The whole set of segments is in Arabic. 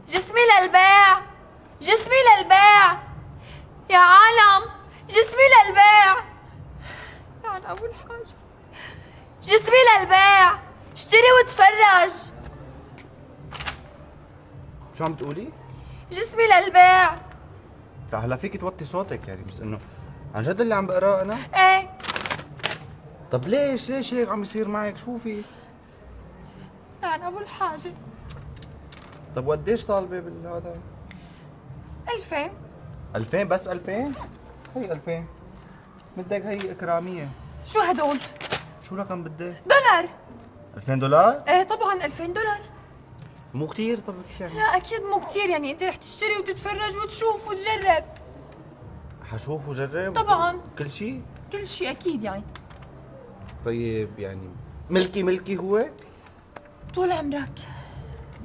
جسمي للبيع، جسمي للبيع يا عالم، جسمي للبيع. لعن ابو الحاج، جسمي للبيع، اشتري وتفرج. شو عم تقولي؟ جسمي للبيع. هلا فيك توطي صوتك يعني، بس انه عن جد اللي عم بقراه انا؟ ايه. طب ليش هيك عم يصير معك؟ شو في؟ لعن ابو الحاج. طب وقديش طالبه بالهذا؟ 2000. 2000 بس 2000؟ هي 2000 بدك هي إكرامية. شو هدول؟ شو رقم بدك؟ دولار. 2000 دولار؟ ايه طبعا 2000 دولار. مو كثير طب يعني؟ لا اكيد مو كثير، يعني انت رح تشتري وتتفرج وتشوف وتجرب. حشوف وجرب؟ طبعا كل شيء؟ كل شيء اكيد يعني. طيب يعني ملكي هو؟ طول عمرك.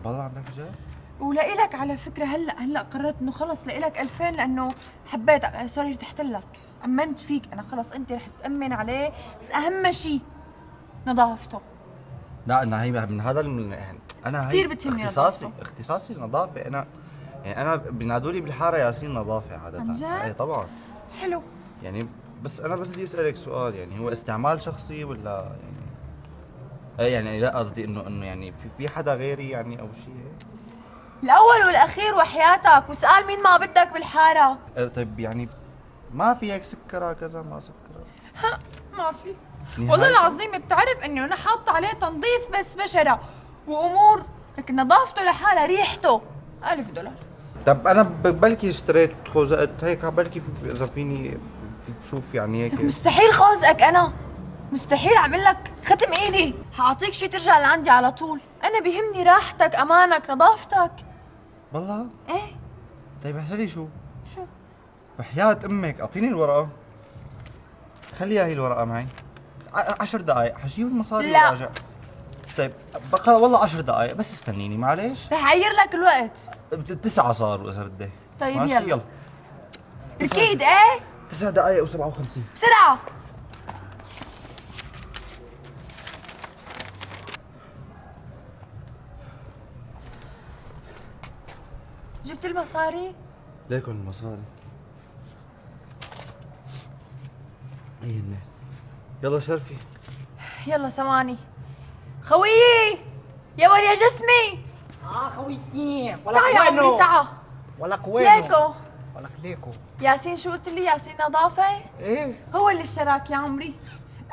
والله عندك جد؟ ولإلك على فكرة هلا قررت انه خلص لإلك 2000 لانه حبيتك، سوري ارتحت لك، امنت فيك انا، خلص انت رح تأمن عليه، بس اهم شيء نظافته. لا انا هي من هذا يعني انا هي كثير بتهمني اختصاصي النظافة. انا يعني انا بينادولي بالحارة ياسين نظافة عادة. عن جد؟ ايه طبعا. حلو. يعني بس انا بدي اسألك سؤال، يعني هو استعمال شخصي ولا يعني ايه يعني؟ لا قصدي انه يعني في حدا غيري يعني او شيء هيك؟ الاول والاخير وحياتك، وسأل مين ما بدك بالحارة. طيب يعني ما في هيك سكرها كذا ما سكرها؟ ها ما في. نهاية. والله العظيم بتعرف انه انا حاطه عليه تنظيف بس بشرة وامور، لكن نظافته لحالها ريحته 1000 دولار. طب انا بلكي اشتريت خوذقت هيك، بلكي اذا فيني شوف يعني هيك. مستحيل خوزقك انا، مستحيل اعمل لك ختم ايدي، حاعطيك شي ترجع لعندي على طول، انا بيهمني راحتك، امانك، نظافتك. والله؟ ايه. طيب احسني شو شو؟ بحياة امك اعطيني الورقة، خليها هي الورقة معي. 10 دقائق حجيب المصاري لا. وراجع. طيب بقى والله 10 دقائق بس استنيني معلش. رح اعير لك الوقت. 9 صاروا اذا بدك. طيب ماشي يلا. يلا. اكيد ايه. 9 دقائق و57. بسرعة. جبت المصاري؟ ليكن المصاري. هي هن. يلا شرفي. يلا ثواني. خويي يا ور يا جسمي. خويتي تعا يا عمري تعا. ولك وينه؟ ليكو. ولك ليكو. ياسين شو قلت لي؟ ياسين نظافة؟ ايه هو اللي اشتراك يا عمري،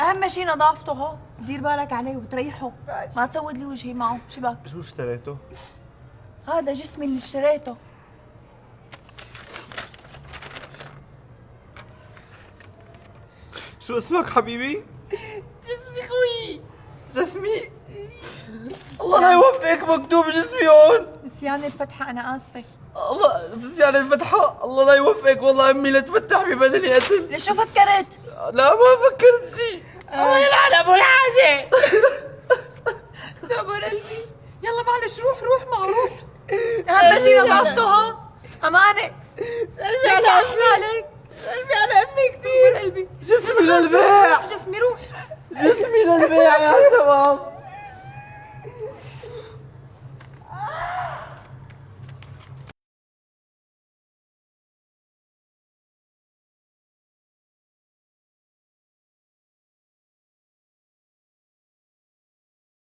اهم شيء نظافته، هو دير بالك عليه وبتريحه، ما تسود لي وجهي معه. شبك؟ شو اشتريته؟ هذا جسمي اللي اشتريته. شو اسمك حبيبي؟ جسمي خويي. جسمي. الله لا يوفقك، مكتوب جسمي هون. نسيان الفتحة، أنا آسفة. الله بس يعني الفتحة، الله لا يوفقك، والله امي لا تفتح ببدني قتل. ليش شو فكرت؟ لا ما فكرت شيء. الله يلعن أبو الحاجة. دبر قلبي. يلا معلش روح معه روح. أهم شيء نظافته، ها أمانة. سلمي على أحلالك، سلمي على أمي كثير. دبر قلبي. جسمي للبيع، جسمي روح. جسمي للبيع يا شباب.